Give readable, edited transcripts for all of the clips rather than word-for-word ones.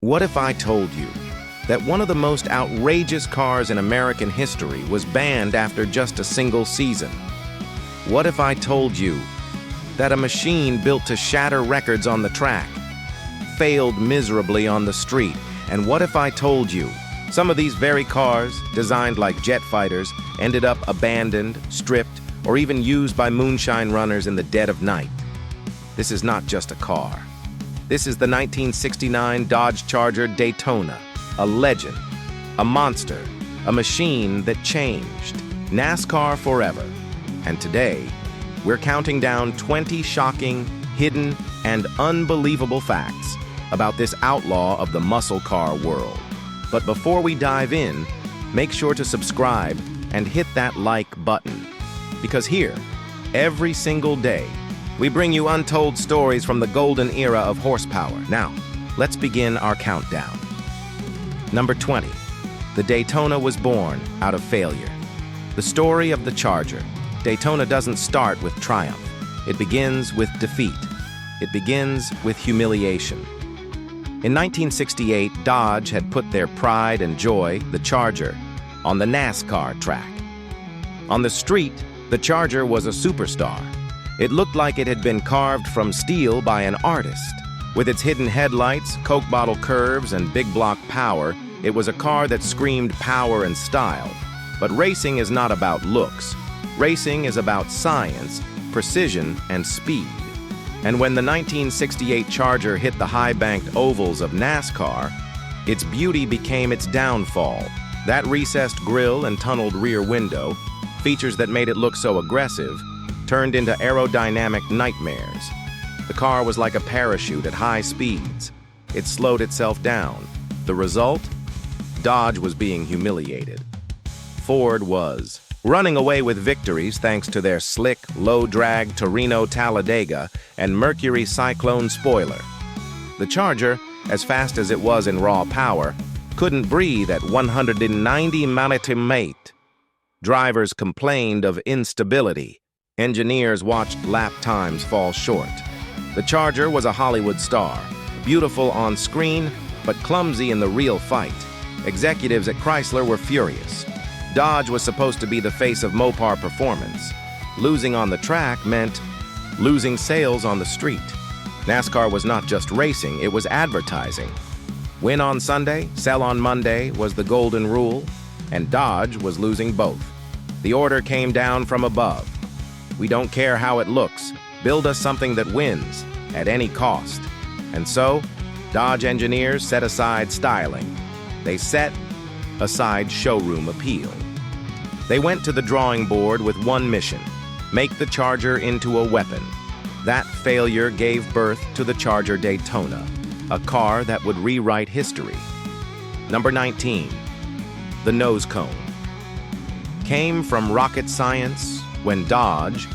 What if I told you that one of the most outrageous cars in American history was banned after just a single season? What if I told you that a machine built to shatter records on the track failed miserably on the street? And what if I told you some of these very cars, designed like jet fighters, ended up abandoned, stripped, or even used by moonshine runners in the dead of night? This is not just a car. This is the 1969 Dodge Charger Daytona, a legend, a monster, a machine that changed NASCAR forever. And today, we're counting down 20 shocking, hidden, and unbelievable facts about this outlaw of the muscle car world. But before we dive in, make sure to subscribe and hit that like button. Because here, every single day, we bring you untold stories from the golden era of horsepower. Now, let's begin our countdown. Number 20. The Daytona was born out of failure. The story of the Charger. Daytona doesn't start with triumph. It begins with defeat. It begins with humiliation. In 1968, Dodge had put their pride and joy, the Charger, on the NASCAR track. On the street, the Charger was a superstar. It looked like it had been carved from steel by an artist. With its hidden headlights, Coke bottle curves, and big block power, it was a car that screamed power and style. But racing is not about looks. Racing is about science, precision, and speed. And when the 1968 Charger hit the high-banked ovals of NASCAR, its beauty became its downfall. That recessed grille and tunneled rear window, features that made it look so aggressive, turned into aerodynamic nightmares. The car was like a parachute at high speeds. It slowed itself down. The result? Dodge was being humiliated. Ford was running away with victories thanks to their slick, low-drag Torino Talladega and Mercury Cyclone spoiler. The Charger, as fast as it was in raw power, couldn't breathe at 190 mph. Drivers complained of instability. Engineers watched lap times fall short. The Charger was a Hollywood star, beautiful on screen, but clumsy in the real fight. Executives at Chrysler were furious. Dodge was supposed to be the face of Mopar performance. Losing on the track meant losing sales on the street. NASCAR was not just racing, it was advertising. Win on Sunday, sell on Monday was the golden rule, and Dodge was losing both. The order came down from above. We don't care how it looks. Build us something that wins at any cost. And so, Dodge engineers set aside styling. They set aside showroom appeal. They went to the drawing board with one mission: make the Charger into a weapon. That failure gave birth to the Charger Daytona, a car that would rewrite history. Number 19. The nose cone. Came from rocket science. When Dodge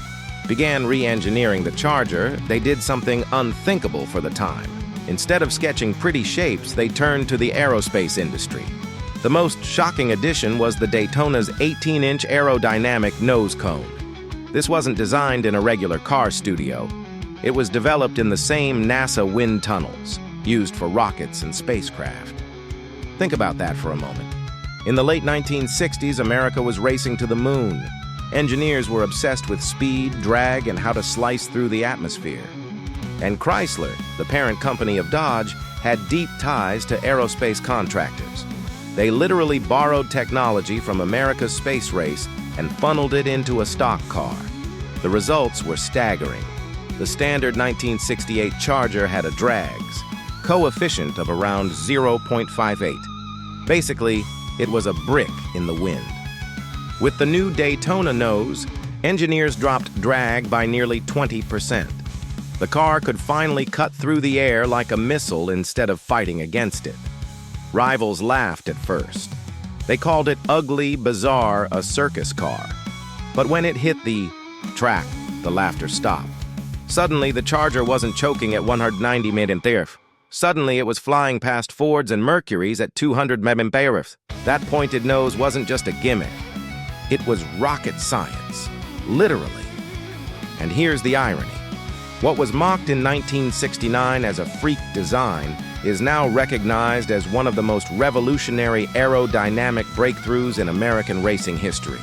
began re-engineering the Charger, they did something unthinkable for the time. Instead of sketching pretty shapes, they turned to the aerospace industry. The most shocking addition was the Daytona's 18-inch aerodynamic nose cone. This wasn't designed in a regular car studio. It was developed in the same NASA wind tunnels, used for rockets and spacecraft. Think about that for a moment. In the late 1960s, America was racing to the moon. Engineers were obsessed with speed, drag, and how to slice through the atmosphere. And Chrysler, the parent company of Dodge, had deep ties to aerospace contractors. They literally borrowed technology from America's space race and funneled it into a stock car. The results were staggering. The standard 1968 Charger had a drags coefficient of around 0.58. Basically, it was a brick in the wind. With the new Daytona nose, engineers dropped drag by nearly 20%. The car could finally cut through the air like a missile instead of fighting against it. Rivals laughed at first. They called it ugly, bizarre, a circus car. But when it hit the track, the laughter stopped. Suddenly, the Charger wasn't choking at 190 mph. Suddenly, it was flying past Fords and Mercurys at 200 mph. That pointed nose wasn't just a gimmick. It was rocket science, literally. And here's the irony. What was mocked in 1969 as a freak design is now recognized as one of the most revolutionary aerodynamic breakthroughs in American racing history.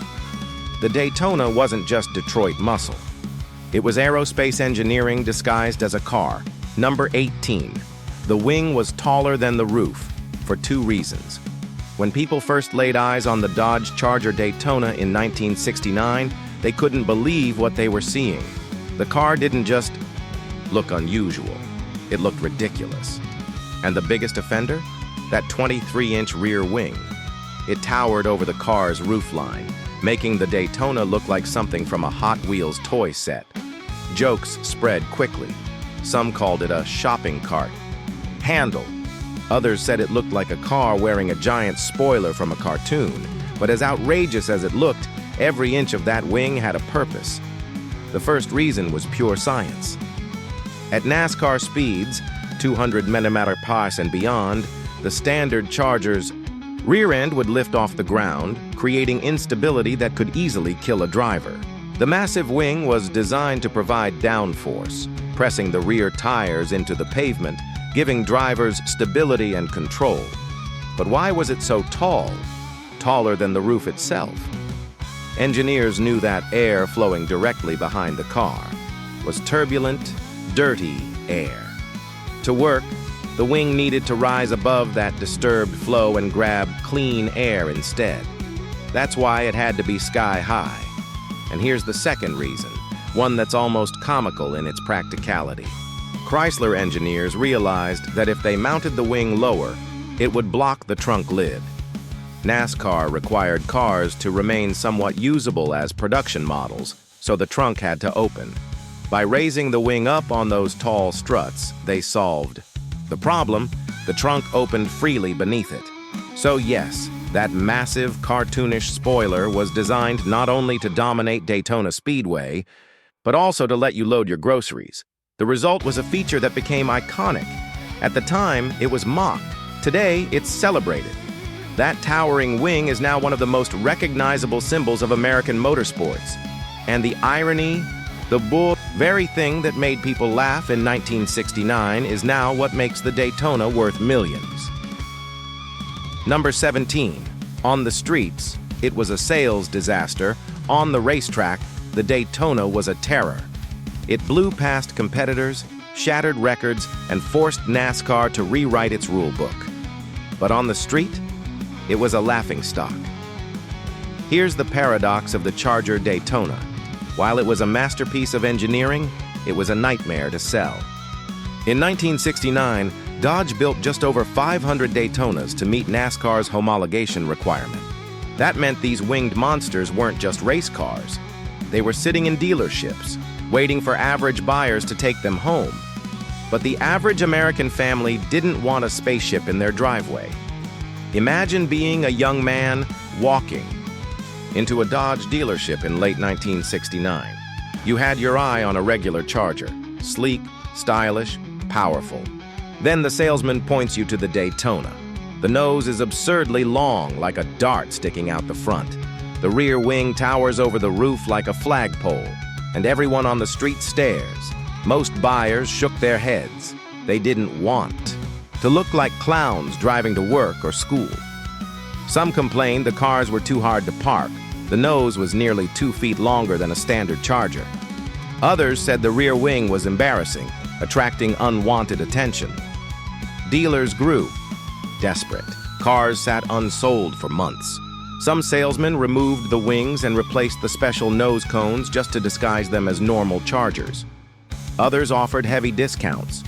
The Daytona wasn't just Detroit muscle. It was aerospace engineering disguised as a car. Number 18. The wing was taller than the roof, for two reasons. When people first laid eyes on the Dodge Charger Daytona in 1969, they couldn't believe what they were seeing. The car didn't just look unusual, it looked ridiculous. And the biggest offender? That 23-inch rear wing. It towered over the car's roofline, making the Daytona look like something from a Hot Wheels toy set. Jokes spread quickly. Some called it a shopping cart. Handle. Others said it looked like a car wearing a giant spoiler from a cartoon. But as outrageous as it looked, every inch of that wing had a purpose. The first reason was pure science. At NASCAR speeds, 200 mph and beyond, the standard Charger's rear end would lift off the ground, creating instability that could easily kill a driver. The massive wing was designed to provide downforce, pressing the rear tires into the pavement, giving drivers stability and control. But why was it so tall? Taller than the roof itself? Engineers knew that air flowing directly behind the car was turbulent, dirty air. To work, the wing needed to rise above that disturbed flow and grab clean air instead. That's why it had to be sky high. And here's the second reason, one that's almost comical in its practicality. Chrysler engineers realized that if they mounted the wing lower, it would block the trunk lid. NASCAR required cars to remain somewhat usable as production models, so the trunk had to open. By raising the wing up on those tall struts, they solved the problem. The trunk opened freely beneath it. So yes, that massive cartoonish spoiler was designed not only to dominate Daytona Speedway, but also to let you load your groceries. The result was a feature that became iconic. At the time, it was mocked. Today, it's celebrated. That towering wing is now one of the most recognizable symbols of American motorsports. And the irony, the very thing that made people laugh in 1969 is now what makes the Daytona worth millions. Number 17. On the streets, it was a sales disaster. On the racetrack, the Daytona was a terror. It blew past competitors, shattered records, and forced NASCAR to rewrite its rule book. But on the street, it was a laughingstock. Here's the paradox of the Charger Daytona. While it was a masterpiece of engineering, it was a nightmare to sell. In 1969, Dodge built just over 500 Daytonas to meet NASCAR's homologation requirement. That meant these winged monsters weren't just race cars. They were sitting in dealerships, waiting for average buyers to take them home. But the average American family didn't want a spaceship in their driveway. Imagine being a young man walking into a Dodge dealership in late 1969. You had your eye on a regular Charger, sleek, stylish, powerful. Then the salesman points you to the Daytona. The nose is absurdly long, like a dart sticking out the front. The rear wing towers over the roof like a flagpole, and everyone on the street stares. Most buyers shook their heads. They didn't want to look like clowns driving to work or school. Some complained the cars were too hard to park. The nose was nearly 2 feet longer than a standard Charger. Others said the rear wing was embarrassing, attracting unwanted attention. Dealers grew desperate. Cars sat unsold for months. Some salesmen removed the wings and replaced the special nose cones just to disguise them as normal Chargers. Others offered heavy discounts.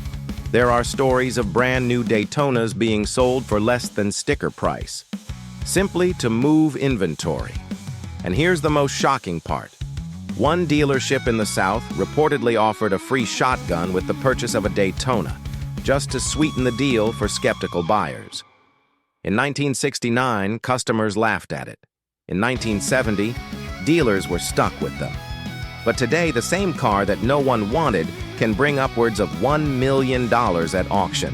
There are stories of brand new Daytonas being sold for less than sticker price, simply to move inventory. And here's the most shocking part. One dealership in the South reportedly offered a free shotgun with the purchase of a Daytona, just to sweeten the deal for skeptical buyers. In 1969, customers laughed at it. In 1970, dealers were stuck with them. But today, the same car that no one wanted can bring upwards of $1 million at auction.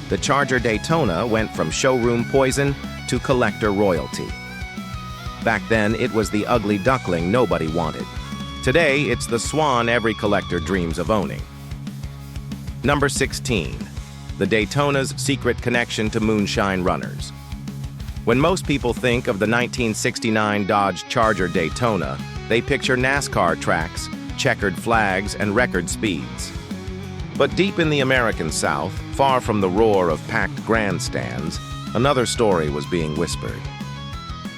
The Charger Daytona went from showroom poison to collector royalty. Back then, it was the ugly duckling nobody wanted. Today, it's the swan every collector dreams of owning. Number 16. the Daytona's secret connection to moonshine runners. When most people think of the 1969 Dodge Charger Daytona, they picture NASCAR tracks, checkered flags, and record speeds. But deep in the American South, far from the roar of packed grandstands, another story was being whispered.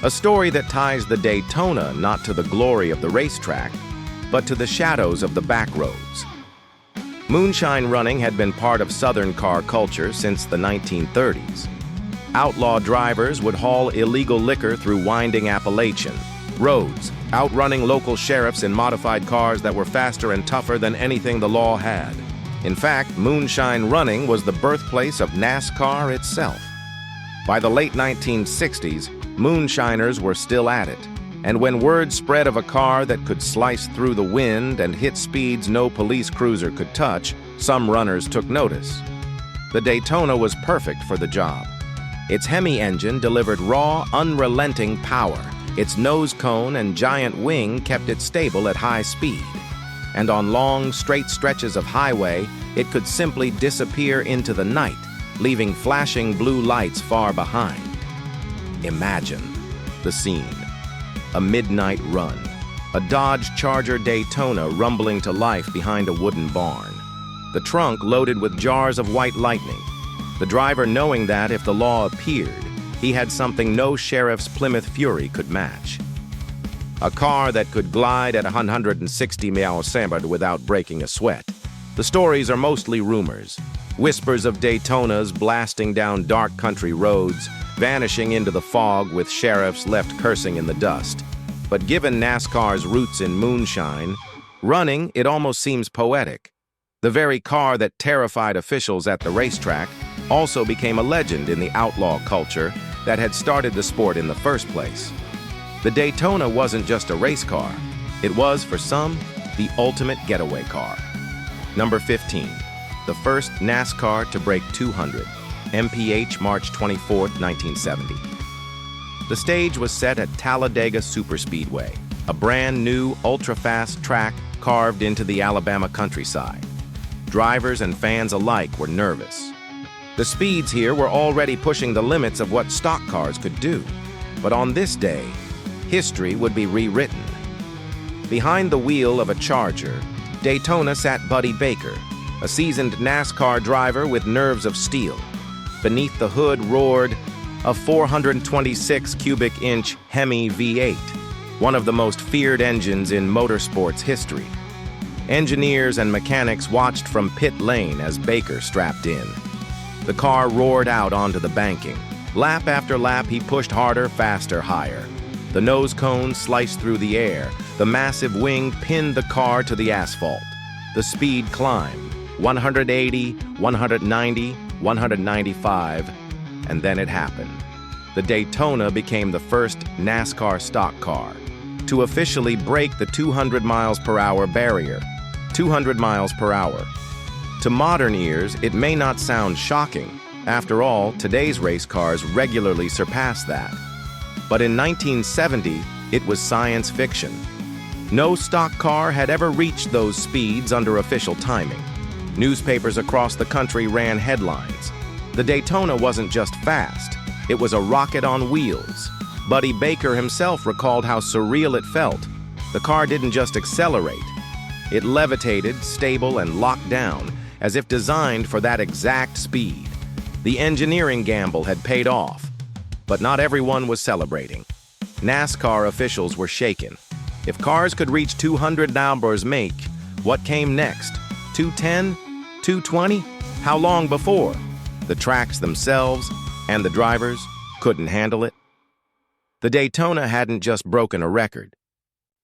A story that ties the Daytona not to the glory of the racetrack, but to the shadows of the back roads. Moonshine running had been part of Southern car culture since the 1930s. Outlaw drivers would haul illegal liquor through winding Appalachian roads, outrunning local sheriffs in modified cars that were faster and tougher than anything the law had. In fact, moonshine running was the birthplace of NASCAR itself. By the late 1960s, moonshiners were still at it, and when word spread of a car that could slice through the wind and hit speeds no police cruiser could touch, some runners took notice. The Daytona was perfect for the job. Its Hemi engine delivered raw, unrelenting power. Its nose cone and giant wing kept it stable at high speed. And on long, straight stretches of highway, it could simply disappear into the night, leaving flashing blue lights far behind. Imagine the scene. A midnight run. A Dodge Charger Daytona rumbling to life behind a wooden barn. The trunk loaded with jars of white lightning. The driver knowing that if the law appeared, he had something no sheriff's Plymouth Fury could match. A car that could glide at 160 miles per hour without breaking a sweat. The stories are mostly rumors. Whispers of Daytonas blasting down dark country roads, vanishing into the fog with sheriffs left cursing in the dust. But given NASCAR's roots in moonshine, running, it almost seems poetic. The very car that terrified officials at the racetrack also became a legend in the outlaw culture that had started the sport in the first place. The Daytona wasn't just a race car. It was, for some, the ultimate getaway car. Number 15, the first NASCAR to break 200, MPH, March 24, 1970. The stage was set at Talladega Superspeedway, a brand new, ultra-fast track carved into the Alabama countryside. Drivers and fans alike were nervous. The speeds here were already pushing the limits of what stock cars could do. But on this day, history would be rewritten. Behind the wheel of a Charger, Daytona sat Buddy Baker, a seasoned NASCAR driver with nerves of steel. Beneath the hood roared a 426 cubic inch Hemi V8, one of the most feared engines in motorsports history. Engineers and mechanics watched from pit lane as Baker strapped in. The car roared out onto the banking. Lap after lap, he pushed harder, faster, higher. The nose cone sliced through the air. The massive wing pinned the car to the asphalt. The speed climbed, 180, 190, 195, and then it happened. The Daytona became the first NASCAR stock car to officially break the 200 miles per hour barrier. 200 miles per hour. To modern ears, it may not sound shocking. After all, today's race cars regularly surpass that. But in 1970, it was science fiction. No stock car had ever reached those speeds under official timing. Newspapers across the country ran headlines. The Daytona wasn't just fast, it was a rocket on wheels. Buddy Baker himself recalled how surreal it felt. The car didn't just accelerate. It levitated, stable, and locked down, as if designed for that exact speed. The engineering gamble had paid off, but not everyone was celebrating. NASCAR officials were shaken. If cars could reach 200 numbers make, what came next? 210? 220? How long before? The tracks themselves and the drivers couldn't handle it. The Daytona hadn't just broken a record.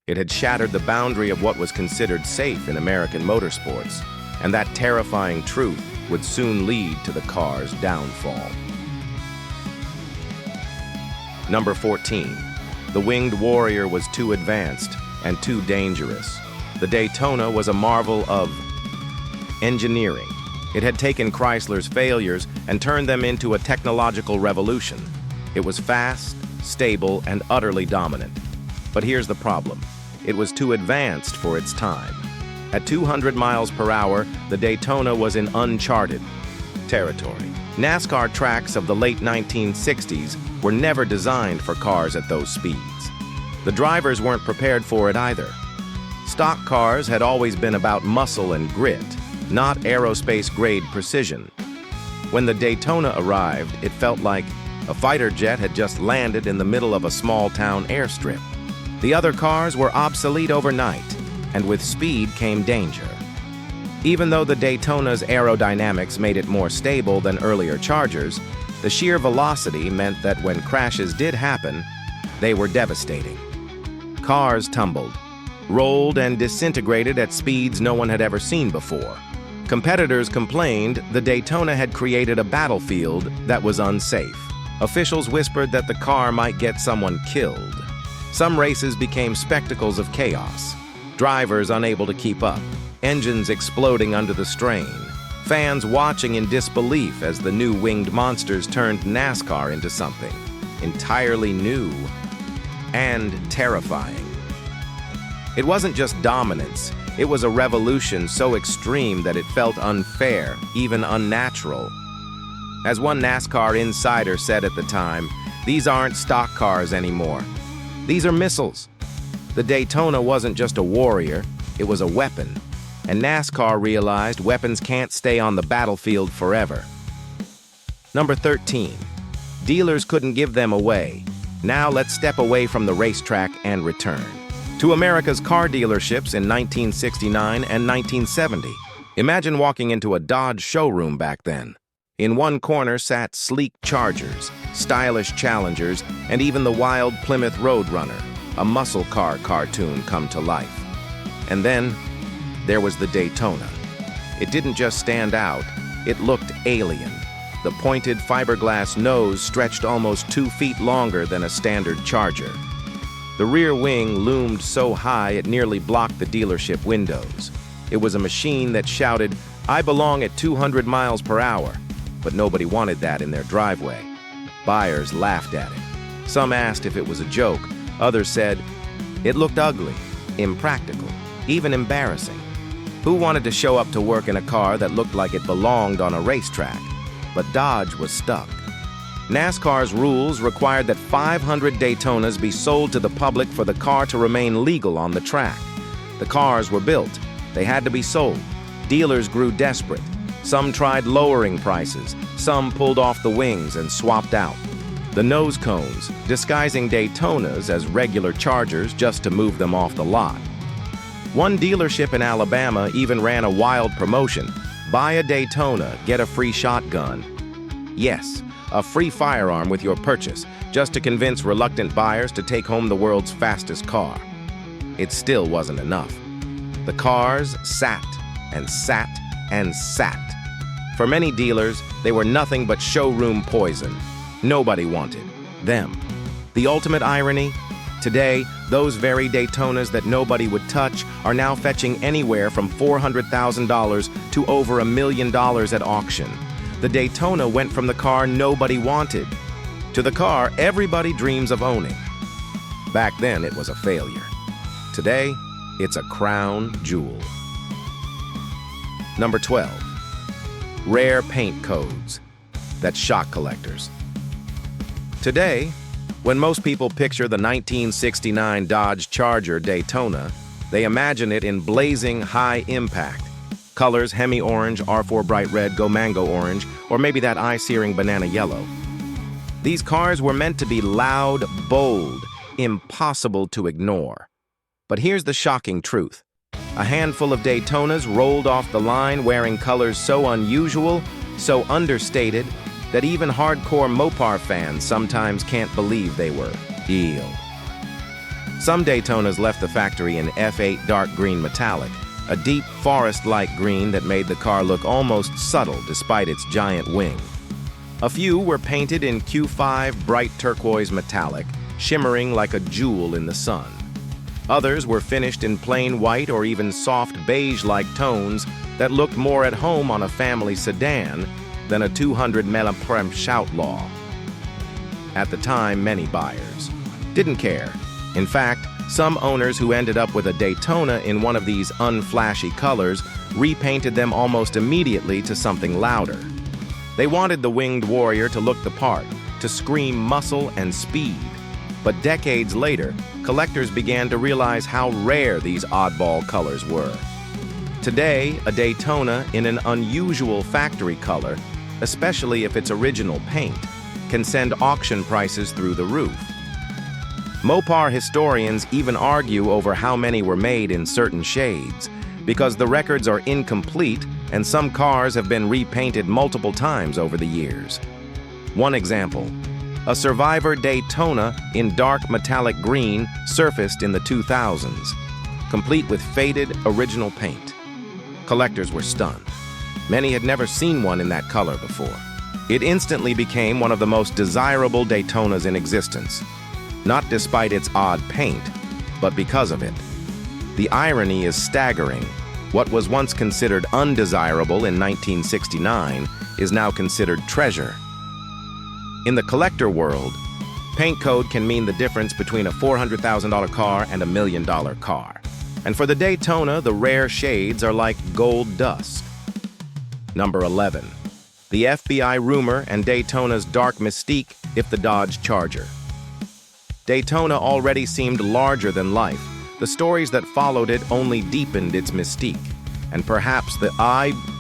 It had shattered the boundary of what was considered safe in American motorsports, and that terrifying truth would soon lead to the car's downfall. Number 14. The winged warrior was too advanced and too dangerous. The Daytona was a marvel of engineering. It had taken Chrysler's failures and turned them into a technological revolution. It was fast, stable, and utterly dominant. But here's the problem. It was too advanced for its time. At 200 miles per hour, the Daytona was in uncharted territory. NASCAR tracks of the late 1960s were never designed for cars at those speeds. The drivers weren't prepared for it either. Stock cars had always been about muscle and grit, not aerospace-grade precision. When the Daytona arrived, it felt like a fighter jet had just landed in the middle of a small-town airstrip. The other cars were obsolete overnight, and with speed came danger. Even though the Daytona's aerodynamics made it more stable than earlier Chargers, the sheer velocity meant that when crashes did happen, they were devastating. Cars tumbled, rolled, and disintegrated at speeds no one had ever seen before. Competitors complained the Daytona had created a battlefield that was unsafe. Officials whispered that the car might get someone killed. Some races became spectacles of chaos. Drivers unable to keep up, engines exploding under the strain, fans watching in disbelief as the new winged monsters turned NASCAR into something entirely new and terrifying. It wasn't just dominance, it was a revolution so extreme that it felt unfair, even unnatural. As one NASCAR insider said at the time, "These aren't stock cars anymore. These are missiles." The Daytona wasn't just a warrior, it was a weapon. And NASCAR realized weapons can't stay on the battlefield forever. Number 13. Dealers couldn't give them away. Now let's step away from the racetrack and return to America's car dealerships in 1969 and 1970. Imagine walking into a Dodge showroom back then. In one corner sat sleek Chargers, stylish Challengers, and even the wild Plymouth Roadrunner, a muscle car cartoon come to life. And then there was the Daytona. It didn't just stand out, it looked alien. The pointed fiberglass nose stretched almost 2 feet longer than a standard Charger. The rear wing loomed so high it nearly blocked the dealership windows. It was a machine that shouted, "I belong at 200 miles per hour." But nobody wanted that in their driveway. Buyers laughed at it. Some asked if it was a joke. Others said it looked ugly, impractical, even embarrassing. Who wanted to show up to work in a car that looked like it belonged on a racetrack? But Dodge was stuck. NASCAR's rules required that 500 Daytonas be sold to the public for the car to remain legal on the track. The cars were built. They had to be sold. Dealers grew desperate. Some tried lowering prices. Some pulled off the wings and swapped out the nose cones, disguising Daytonas as regular Chargers just to move them off the lot. One dealership in Alabama even ran a wild promotion. Buy a Daytona, get a free shotgun. Yes, a free firearm with your purchase, just to convince reluctant buyers to take home the world's fastest car. It still wasn't enough. The cars sat and sat and sat. For many dealers, they were nothing but showroom poison. Nobody wanted them. The ultimate irony? Today, those very Daytonas that nobody would touch are now fetching anywhere from $400,000 to over $1 million at auction. The Daytona went from the car nobody wanted to the car everybody dreams of owning. Back then, it was a failure. Today, it's a crown jewel. Number 12. Rare paint codes that shock collectors. Today, when most people picture the 1969 Dodge Charger Daytona, they imagine it in blazing high impact. Colors Hemi orange, R4 bright red, Go mango orange, or maybe that eye-searing banana yellow. These cars were meant to be loud, bold, impossible to ignore. But here's the shocking truth. A handful of Daytonas rolled off the line wearing colors so unusual, so understated, that even hardcore Mopar fans sometimes can't believe they were real. Some Daytonas left the factory in F8 dark green metallic, a deep forest-like green that made the car look almost subtle despite its giant wing. A few were painted in Q5 bright turquoise metallic, shimmering like a jewel in the sun. Others were finished in plain white or even soft beige-like tones that looked more at home on a family sedan than a 200 mph Outlaw. At the time, many buyers didn't care. In fact, some owners who ended up with a Daytona in one of these unflashy colors repainted them almost immediately to something louder. They wanted the winged warrior to look the part, to scream muscle and speed. But decades later, collectors began to realize how rare these oddball colors were. Today, a Daytona in an unusual factory color, especially if it's original paint, can send auction prices through the roof. Mopar historians even argue over how many were made in certain shades, because the records are incomplete and some cars have been repainted multiple times over the years. One example, a Survivor Daytona in dark metallic green surfaced in the 2000s, complete with faded original paint. Collectors were stunned. Many had never seen one in that color before. It instantly became one of the most desirable Daytonas in existence, not despite its odd paint, but because of it. The irony is staggering. What was once considered undesirable in 1969 is now considered treasure. In the collector world, paint code can mean the difference between a $400,000 car and a $1 million car. And for the Daytona, the rare shades are like gold dust. Number 11. The FBI rumor and Daytona's dark mystique if the Dodge Charger. Daytona already seemed larger than life. The stories that followed it only deepened its mystique. And perhaps the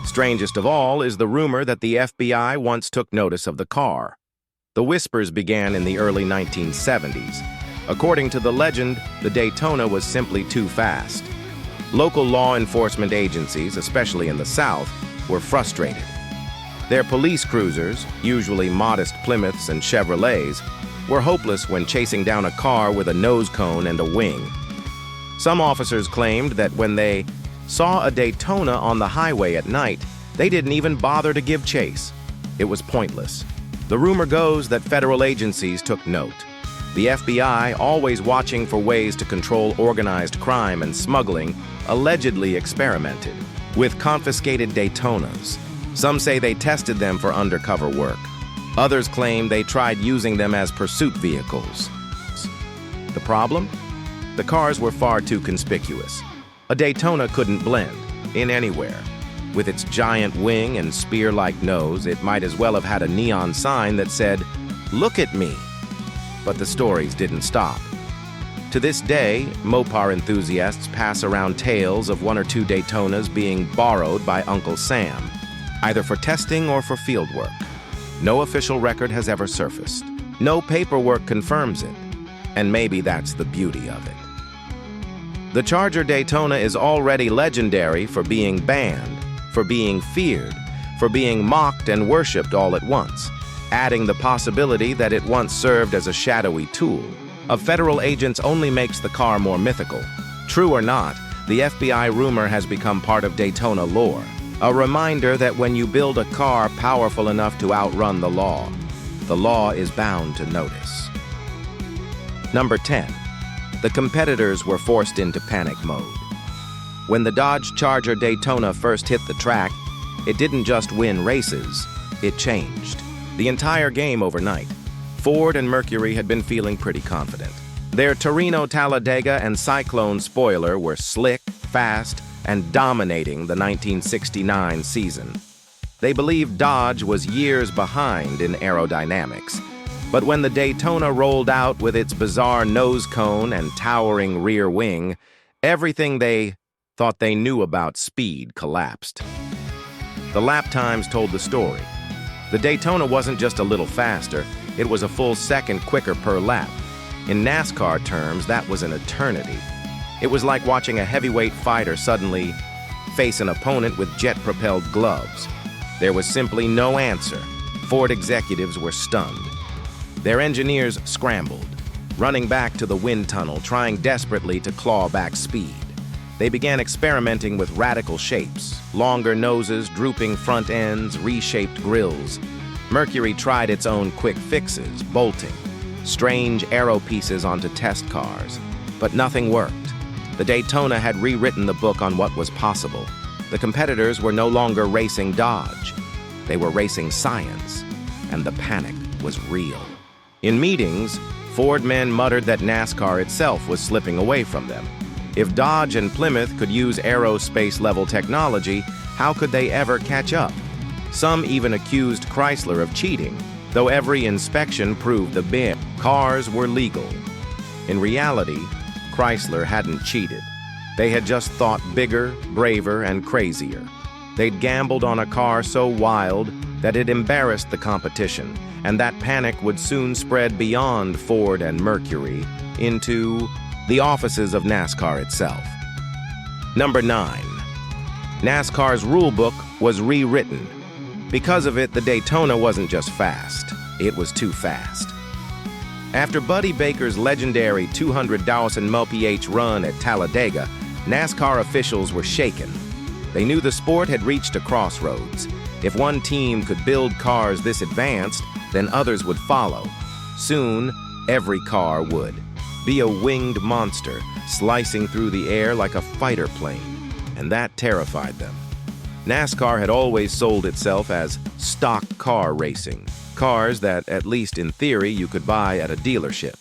strangest of all is the rumor that the FBI once took notice of the car. The whispers began in the early 1970s. According to the legend, the Daytona was simply too fast. Local law enforcement agencies, especially in the South, were frustrated. Their police cruisers, usually modest Plymouths and Chevrolets, were hopeless when chasing down a car with a nose cone and a wing. Some officers claimed that when they saw a Daytona on the highway at night, they didn't even bother to give chase. It was pointless. The rumor goes that federal agencies took note. The FBI, always watching for ways to control organized crime and smuggling, allegedly experimented with confiscated Daytonas. Some say they tested them for undercover work. Others claim they tried using them as pursuit vehicles. The problem? The cars were far too conspicuous. A Daytona couldn't blend in anywhere. With its giant wing and spear-like nose, it might as well have had a neon sign that said, "Look at me." But the stories didn't stop. To this day, Mopar enthusiasts pass around tales of one or two Daytonas being borrowed by Uncle Sam, either for testing or for fieldwork. No official record has ever surfaced. No paperwork confirms it. And maybe that's the beauty of it. The Charger Daytona is already legendary for being banned, for being feared, for being mocked and worshipped all at once, adding the possibility that it once served as a shadowy tool of federal agents only makes the car more mythical. True or not, the FBI rumor has become part of Daytona lore, a reminder that when you build a car powerful enough to outrun the law is bound to notice. Number 10. The competitors were forced into panic mode. When the Dodge Charger Daytona first hit the track, it didn't just win races, it changed the entire game overnight. Ford and Mercury had been feeling pretty confident. Their Torino Talladega and Cyclone spoiler were slick, fast, and dominating the 1969 season. They believed Dodge was years behind in aerodynamics. But when the Daytona rolled out with its bizarre nose cone and towering rear wing, everything they thought they knew about speed collapsed. The lap times told the story. The Daytona wasn't just a little faster, it was a full second quicker per lap. In NASCAR terms, that was an eternity. It was like watching a heavyweight fighter suddenly face an opponent with jet-propelled gloves. There was simply no answer. Ford executives were stunned. Their engineers scrambled, running back to the wind tunnel, trying desperately to claw back speed. They began experimenting with radical shapes, longer noses, drooping front ends, reshaped grills. Mercury tried its own quick fixes, bolting, strange aero pieces onto test cars, but nothing worked. The Daytona had rewritten the book on what was possible. The competitors were no longer racing Dodge. They were racing science, and the panic was real. In meetings, Ford men muttered that NASCAR itself was slipping away from them. If Dodge and Plymouth could use aerospace-level technology, how could they ever catch up? Some even accused Chrysler of cheating, though every inspection proved the cars were legal. In reality, Chrysler hadn't cheated. They had just thought bigger, braver, and crazier. They'd gambled on a car so wild that it embarrassed the competition, and that panic would soon spread beyond Ford and Mercury into the offices of NASCAR itself. Number 9. NASCAR's rulebook was rewritten. Because of it, the Daytona wasn't just fast, it was too fast. After Buddy Baker's legendary 200,000 mph run at Talladega, NASCAR officials were shaken. They knew the sport had reached a crossroads. If one team could build cars this advanced, then others would follow. Soon, every car would be a winged monster, slicing through the air like a fighter plane, and that terrified them. NASCAR had always sold itself as stock car racing, cars that, at least in theory, you could buy at a dealership.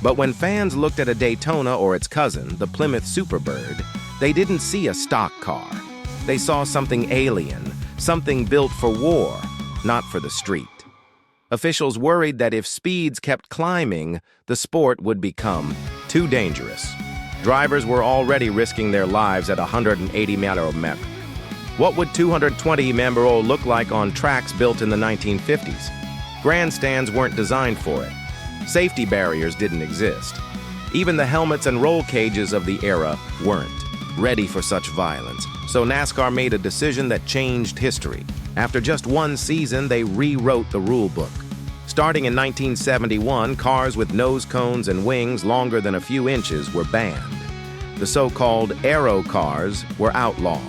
But when fans looked at a Daytona or its cousin, the Plymouth Superbird, they didn't see a stock car. They saw something alien, something built for war, not for the street. Officials worried that if speeds kept climbing, the sport would become too dangerous. Drivers were already risking their lives at 180 mph. What would 220 mph look like on tracks built in the 1950s? Grandstands weren't designed for it. Safety barriers didn't exist. Even the helmets and roll cages of the era weren't ready for such violence. So NASCAR made a decision that changed history. After just one season, they rewrote the rule book. Starting in 1971, cars with nose cones and wings longer than a few inches were banned. The so-called aero cars were outlawed.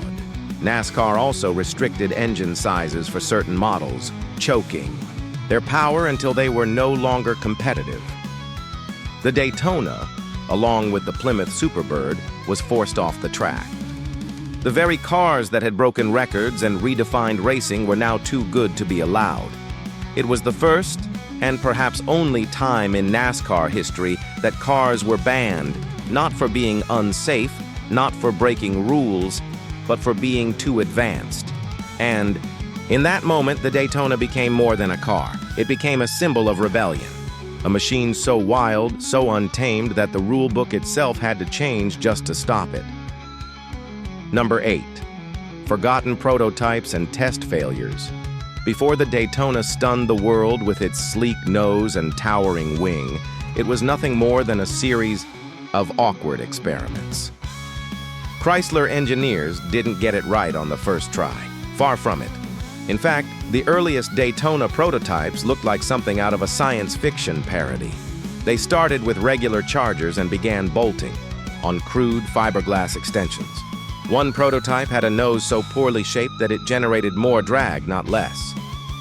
NASCAR also restricted engine sizes for certain models, choking their power until they were no longer competitive. The Daytona, along with the Plymouth Superbird, was forced off the track. The very cars that had broken records and redefined racing were now too good to be allowed. It was the first, and perhaps only time in NASCAR history that cars were banned, not for being unsafe, not for breaking rules, but for being too advanced. And in that moment, the Daytona became more than a car. It became a symbol of rebellion. A machine so wild, so untamed that the rule book itself had to change just to stop it. Number 8. Forgotten prototypes and test failures. Before the Daytona stunned the world with its sleek nose and towering wing, it was nothing more than a series of awkward experiments. Chrysler engineers didn't get it right on the first try. Far from it. In fact, the earliest Daytona prototypes looked like something out of a science fiction parody. They started with regular chargers and began bolting on crude fiberglass extensions. One prototype had a nose so poorly shaped that it generated more drag, not less.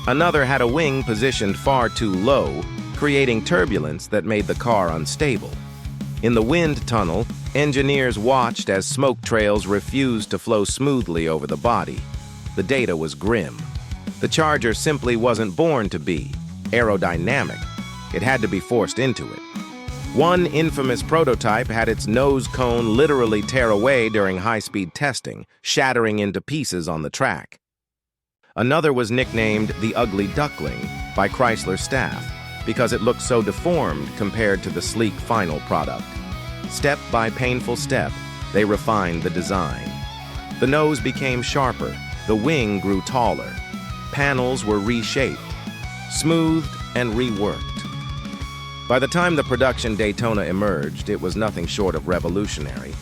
Another had a wing positioned far too low, creating turbulence that made the car unstable. In the wind tunnel, engineers watched as smoke trails refused to flow smoothly over the body. The data was grim. The Charger simply wasn't born to be aerodynamic. It had to be forced into it. One infamous prototype had its nose cone literally tear away during high-speed testing, shattering into pieces on the track. Another was nicknamed the Ugly Duckling by Chrysler staff because it looked so deformed compared to the sleek final product. Step by painful step, they refined the design. The nose became sharper, the wing grew taller, panels were reshaped, smoothed, and reworked. By the time the production Daytona emerged, it was nothing short of revolutionary.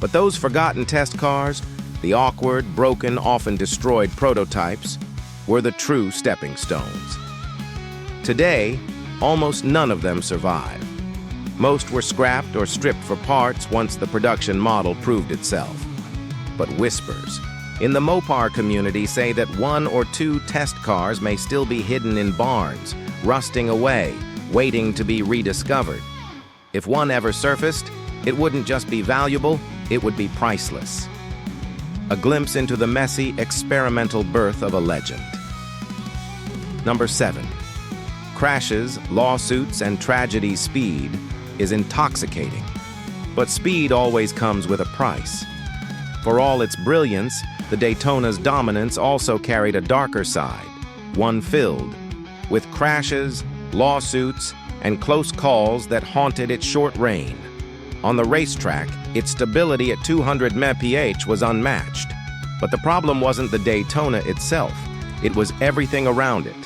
But those forgotten test cars, the awkward, broken, often destroyed prototypes, were the true stepping stones. Today, almost none of them survive. Most were scrapped or stripped for parts once the production model proved itself. But whispers in the Mopar community say that 1 or 2 test cars may still be hidden in barns, rusting away, waiting to be rediscovered. If one ever surfaced, it wouldn't just be valuable, it would be priceless. A glimpse into the messy, experimental birth of a legend. Number 7. Crashes, lawsuits, and tragedy. Speed is intoxicating. But speed always comes with a price. For all its brilliance, the Daytona's dominance also carried a darker side, one filled with crashes, lawsuits, and close calls that haunted its short reign. On the racetrack, its stability at 200 mph was unmatched. But the problem wasn't the Daytona itself, it was everything around it.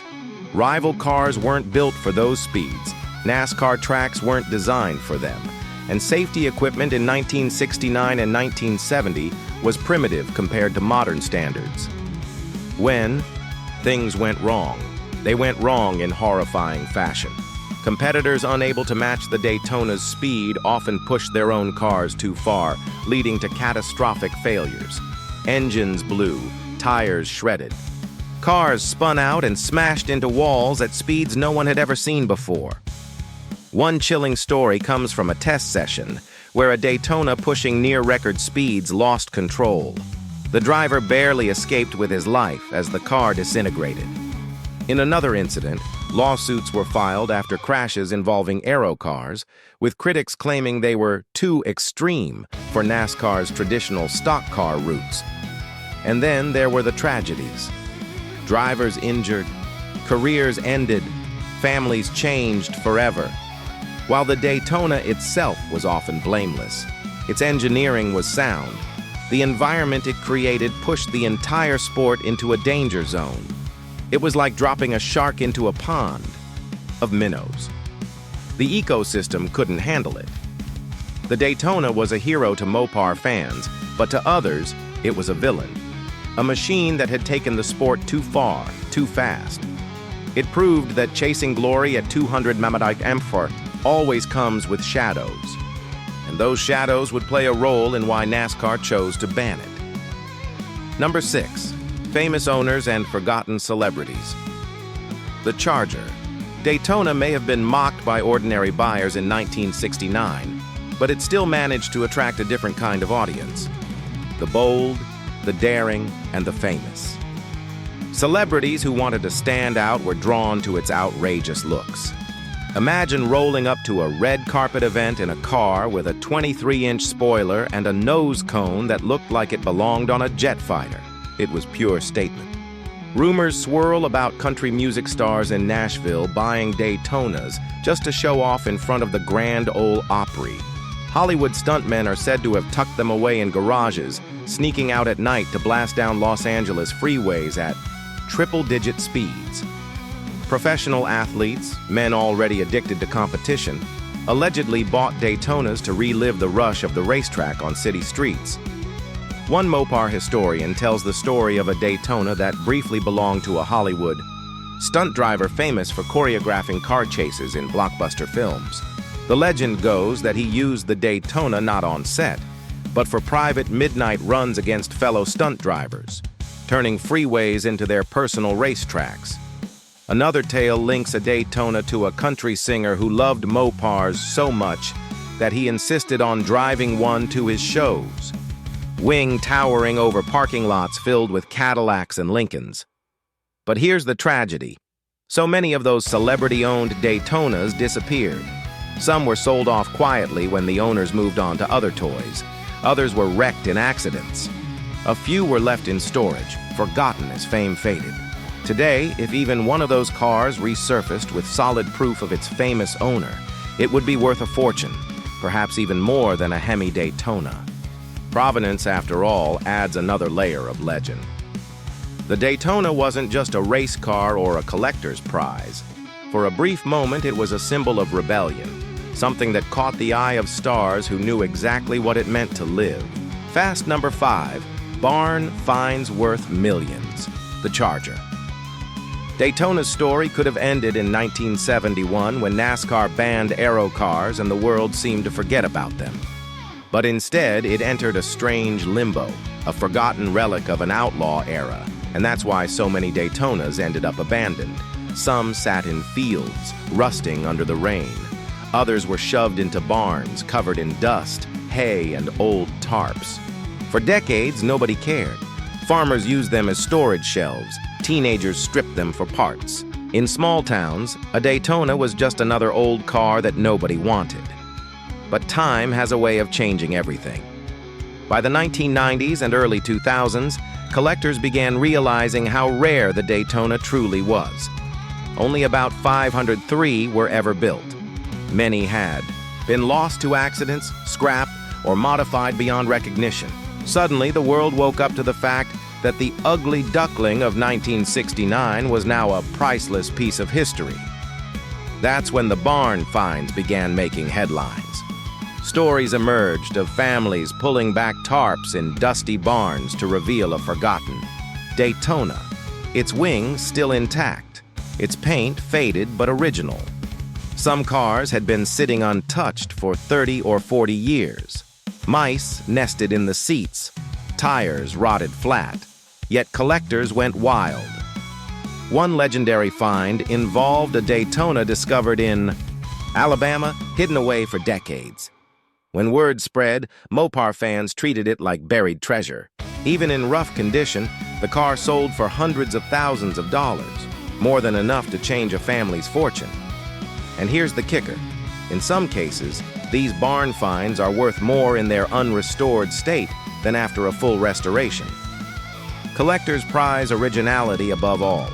Rival cars weren't built for those speeds, NASCAR tracks weren't designed for them, and safety equipment in 1969 and 1970 was primitive compared to modern standards. When things went wrong, they went wrong in horrifying fashion. Competitors unable to match the Daytona's speed often pushed their own cars too far, leading to catastrophic failures. Engines blew, tires shredded. Cars spun out and smashed into walls at speeds no one had ever seen before. One chilling story comes from a test session where a Daytona pushing near-record speeds lost control. The driver barely escaped with his life as the car disintegrated. In another incident, lawsuits were filed after crashes involving aero cars, with critics claiming they were too extreme for NASCAR's traditional stock car routes. And then there were the tragedies. Drivers injured, careers ended, families changed forever. While the Daytona itself was often blameless, its engineering was sound. The environment it created pushed the entire sport into a danger zone. It was like dropping a shark into a pond of minnows. The ecosystem couldn't handle it. The Daytona was a hero to Mopar fans, but to others, it was a villain. A machine that had taken the sport too far, too fast. It proved that chasing glory at 200 mph always comes with shadows. And those shadows would play a role in why NASCAR chose to ban it. Number 6. Famous owners and forgotten celebrities. The Charger. Daytona may have been mocked by ordinary buyers in 1969, but it still managed to attract a different kind of audience. The bold, the daring, and the famous. Celebrities who wanted to stand out were drawn to its outrageous looks. Imagine rolling up to a red carpet event in a car with a 23-inch spoiler and a nose cone that looked like it belonged on a jet fighter. It was pure statement. Rumors swirl about country music stars in Nashville buying Daytonas just to show off in front of the Grand Ole Opry. Hollywood stuntmen are said to have tucked them away in garages, sneaking out at night to blast down Los Angeles freeways at triple-digit speeds. Professional athletes, men already addicted to competition, allegedly bought Daytonas to relive the rush of the racetrack on city streets. One Mopar historian tells the story of a Daytona that briefly belonged to a Hollywood stunt driver famous for choreographing car chases in blockbuster films. The legend goes that he used the Daytona not on set, but for private midnight runs against fellow stunt drivers, turning freeways into their personal racetracks. Another tale links a Daytona to a country singer who loved Mopars so much that he insisted on driving one to his shows, wing towering over parking lots filled with Cadillacs and Lincolns. But here's the tragedy. So many of those celebrity-owned Daytonas disappeared. Some were sold off quietly when the owners moved on to other toys. Others were wrecked in accidents. A few were left in storage, forgotten as fame faded. Today, if even one of those cars resurfaced with solid proof of its famous owner, it would be worth a fortune, perhaps even more than a Hemi Daytona. Provenance, after all, adds another layer of legend. The Daytona wasn't just a race car or a collector's prize. For a brief moment, it was a symbol of rebellion, something that caught the eye of stars who knew exactly what it meant to live. Fast number 5, barn finds worth millions. The Charger. Daytona's story could have ended in 1971 when NASCAR banned aero cars and the world seemed to forget about them. But instead, it entered a strange limbo, a forgotten relic of an outlaw era, and that's why so many Daytonas ended up abandoned. Some sat in fields, rusting under the rain. Others were shoved into barns covered in dust, hay, and old tarps. For decades, nobody cared. Farmers used them as storage shelves. Teenagers stripped them for parts. In small towns, a Daytona was just another old car that nobody wanted. But time has a way of changing everything. By the 1990s and early 2000s, collectors began realizing how rare the Daytona truly was. Only about 503 were ever built. Many had been lost to accidents, scrapped, or modified beyond recognition. Suddenly, the world woke up to the fact that the ugly duckling of 1969 was now a priceless piece of history. That's when the barn finds began making headlines. Stories emerged of families pulling back tarps in dusty barns to reveal a forgotten Daytona, its wings still intact, its paint faded but original. Some cars had been sitting untouched for 30 or 40 years. Mice nested in the seats, tires rotted flat, yet collectors went wild. One legendary find involved a Daytona discovered in Alabama, hidden away for decades. When word spread, Mopar fans treated it like buried treasure. Even in rough condition, the car sold for hundreds of thousands of dollars, more than enough to change a family's fortune. And here's the kicker. In some cases, these barn finds are worth more in their unrestored state than after a full restoration. Collectors prize originality above all.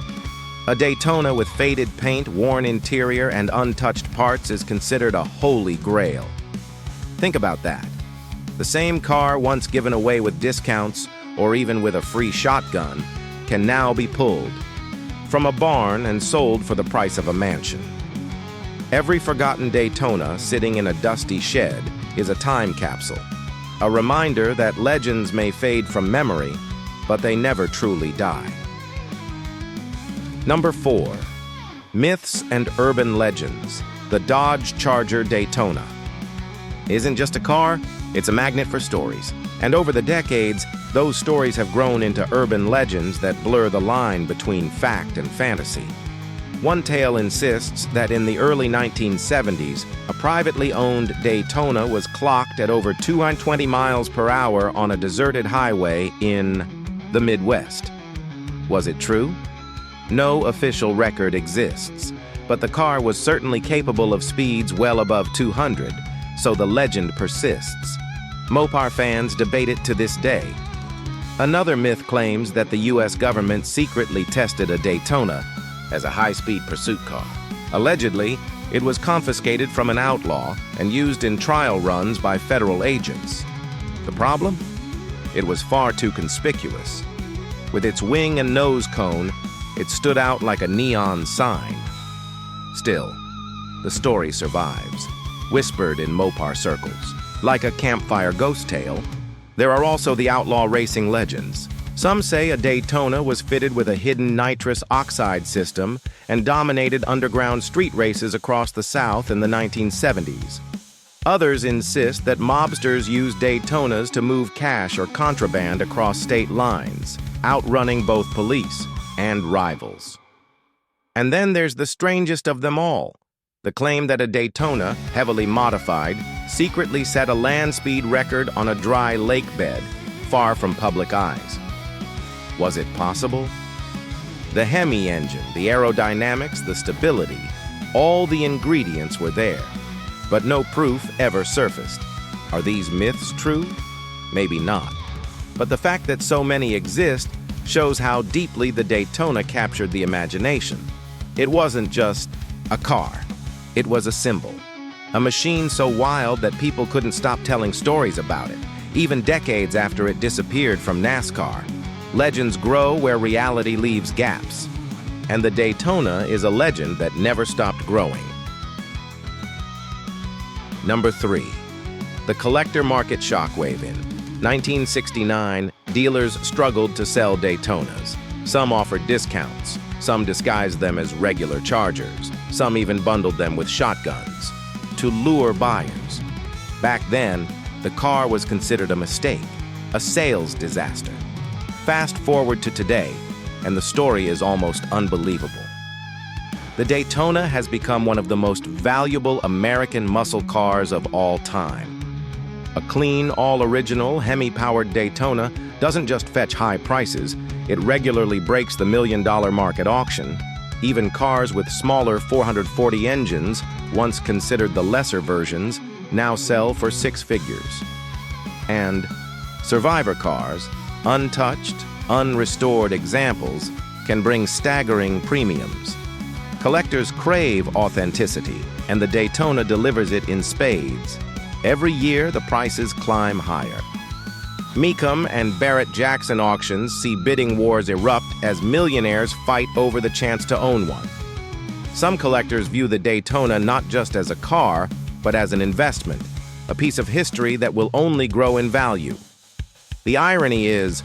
A Daytona with faded paint, worn interior, and untouched parts is considered a holy grail. Think about that. The same car once given away with discounts or even with a free shotgun can now be pulled from a barn and sold for the price of a mansion. Every forgotten Daytona sitting in a dusty shed is a time capsule, a reminder that legends may fade from memory, but they never truly die. Number 4. Myths and Urban Legends. The Dodge Charger Daytona isn't just a car, it's a magnet for stories. And over the decades, those stories have grown into urban legends that blur the line between fact and fantasy. One tale insists that in the early 1970s, a privately owned Daytona was clocked at over 220 miles per hour on a deserted highway in the Midwest. Was it true? No official record exists, but the car was certainly capable of speeds well above 200, so the legend persists. Mopar fans debate it to this day. Another myth claims that the U.S. government secretly tested a Daytona as a high-speed pursuit car. Allegedly, it was confiscated from an outlaw and used in trial runs by federal agents. The problem? It was far too conspicuous. With its wing and nose cone, it stood out like a neon sign. Still, the story survives, whispered in Mopar circles. Like a campfire ghost tale, there are also the outlaw racing legends. Some say a Daytona was fitted with a hidden nitrous oxide system and dominated underground street races across the South in the 1970s. Others insist that mobsters used Daytonas to move cash or contraband across state lines, outrunning both police and rivals. And then there's the strangest of them all, the claim that a Daytona, heavily modified, secretly set a land speed record on a dry lake bed, far from public eyes. Was it possible? The Hemi engine, the aerodynamics, the stability, all the ingredients were there, but no proof ever surfaced. Are these myths true? Maybe not. But the fact that so many exist shows how deeply the Daytona captured the imagination. It wasn't just a car. It was a symbol. A machine so wild that people couldn't stop telling stories about it, even decades after it disappeared from NASCAR. Legends grow where reality leaves gaps. And the Daytona is a legend that never stopped growing. Number 3. The collector market shockwave. In 1969, dealers struggled to sell Daytonas. Some offered discounts. Some disguised them as regular Chargers. Some even bundled them with shotguns to lure buyers. Back then, the car was considered a mistake, a sales disaster. Fast forward to today, and the story is almost unbelievable. The Daytona has become one of the most valuable American muscle cars of all time. A clean, all-original, Hemi-powered Daytona doesn't just fetch high prices, it regularly breaks the $1 million mark at auction. Even cars with smaller 440 engines, once considered the lesser versions, now sell for six figures. And survivor cars, untouched, unrestored examples can bring staggering premiums. Collectors crave authenticity, and the Daytona delivers it in spades. Every year, the prices climb higher. Mecum and Barrett-Jackson auctions see bidding wars erupt as millionaires fight over the chance to own one. Some collectors view the Daytona not just as a car, but as an investment, a piece of history that will only grow in value. The irony is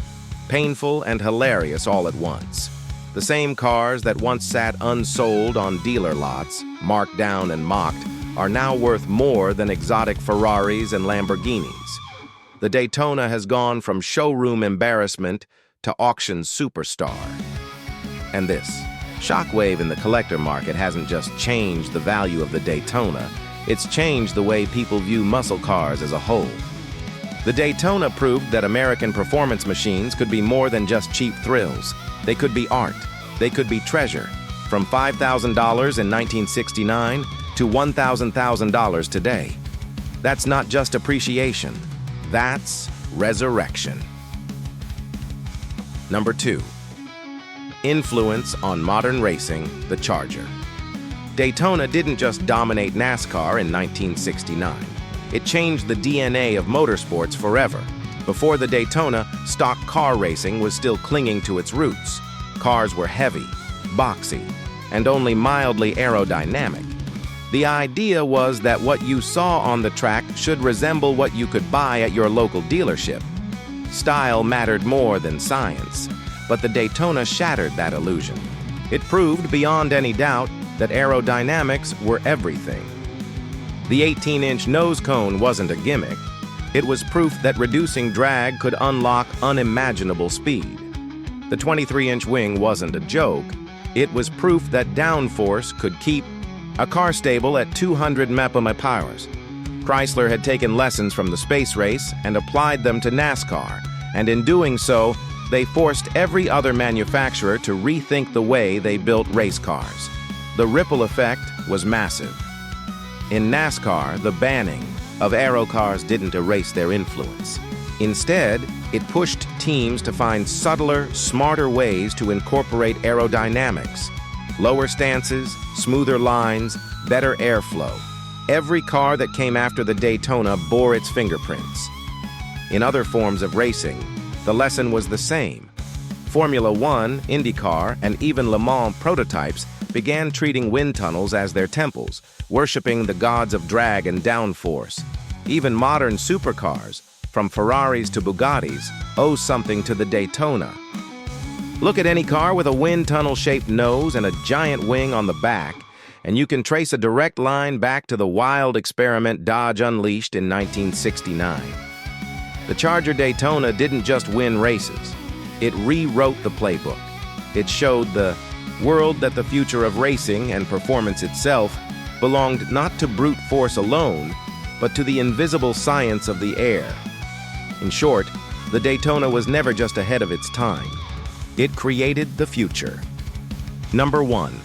painful and hilarious all at once. The same cars that once sat unsold on dealer lots, marked down and mocked, are now worth more than exotic Ferraris and Lamborghinis. The Daytona has gone from showroom embarrassment to auction superstar. And this shockwave in the collector market hasn't just changed the value of the Daytona, it's changed the way people view muscle cars as a whole. The Daytona proved that American performance machines could be more than just cheap thrills. They could be art. They could be treasure. From $5,000 in 1969 to $1,000 today. That's not just appreciation. That's resurrection. Number 2. Influence on modern racing, the Charger. Daytona didn't just dominate NASCAR in 1969. It changed the DNA of motorsports forever. Before the Daytona, stock car racing was still clinging to its roots. Cars were heavy, boxy, and only mildly aerodynamic. The idea was that what you saw on the track should resemble what you could buy at your local dealership. Style mattered more than science, but the Daytona shattered that illusion. It proved beyond any doubt that aerodynamics were everything. The 18-inch nose cone wasn't a gimmick. It was proof that reducing drag could unlock unimaginable speed. The 23-inch wing wasn't a joke. It was proof that downforce could keep a car stable at 200 mph. Chrysler had taken lessons from the space race and applied them to NASCAR, and in doing so, they forced every other manufacturer to rethink the way they built race cars. The ripple effect was massive. In NASCAR, the banning of aero cars didn't erase their influence. Instead, it pushed teams to find subtler, smarter ways to incorporate aerodynamics. Lower stances, smoother lines, better airflow. Every car that came after the Daytona bore its fingerprints. In other forms of racing, the lesson was the same. Formula One, IndyCar, and even Le Mans prototypes began treating wind tunnels as their temples, worshiping the gods of drag and downforce. Even modern supercars, from Ferraris to Bugattis, owe something to the Daytona. Look at any car with a wind tunnel-shaped nose and a giant wing on the back, and you can trace a direct line back to the wild experiment Dodge unleashed in 1969. The Charger Daytona didn't just win races. It rewrote the playbook. It showed the world that the future of racing and performance itself belonged not to brute force alone, but to the invisible science of the air. In short, the Daytona was never just ahead of its time. It created the future. Number 1.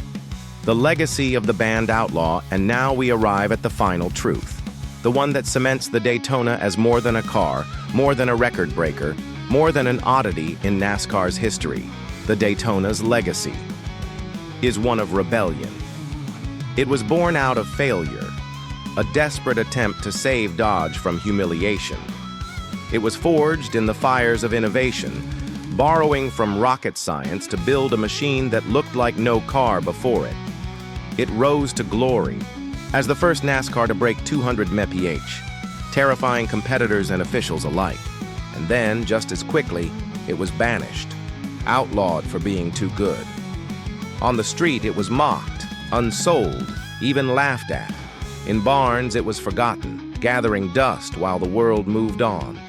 The legacy of the band Outlaw, and now we arrive at the final truth. The one that cements the Daytona as more than a car, more than a record breaker, more than an oddity in NASCAR's history. The Daytona's legacy is one of rebellion. It was born out of failure, a desperate attempt to save Dodge from humiliation. It was forged in the fires of innovation, borrowing from rocket science to build a machine that looked like no car before it. It rose to glory as the first NASCAR to break 200 mph, terrifying competitors and officials alike. And then, just as quickly, it was banished, outlawed for being too good. On the street, it was mocked, unsold, even laughed at. In barns, it was forgotten, gathering dust while the world moved on.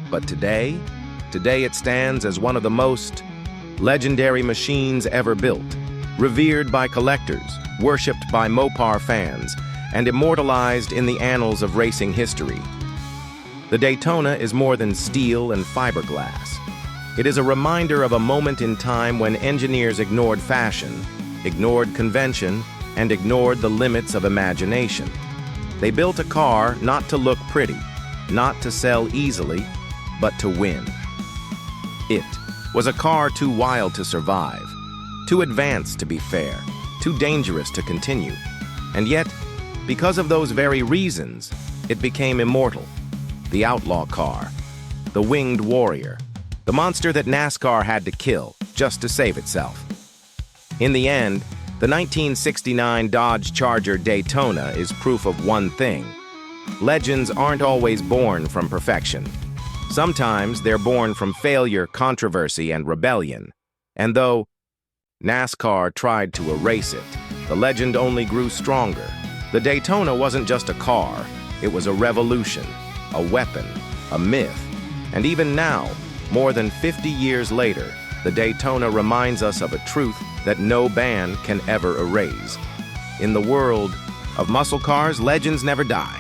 But today it stands as one of the most legendary machines ever built, revered by collectors, worshipped by Mopar fans, and immortalized in the annals of racing history. The Daytona is more than steel and fiberglass. It is a reminder of a moment in time when engineers ignored fashion, ignored convention, and ignored the limits of imagination. They built a car not to look pretty, not to sell easily, but to win. It was a car too wild to survive, too advanced to be fair, too dangerous to continue. And yet, because of those very reasons, it became immortal. The outlaw car, the winged warrior, the monster that NASCAR had to kill just to save itself. In the end, the 1969 Dodge Charger Daytona is proof of one thing. Legends aren't always born from perfection. Sometimes they're born from failure, controversy, and rebellion. And though NASCAR tried to erase it, the legend only grew stronger. The Daytona wasn't just a car, it was a revolution, a weapon, a myth. And even now, more than 50 years later, the Daytona reminds us of a truth that no band can ever erase. In the world of muscle cars, legends never die.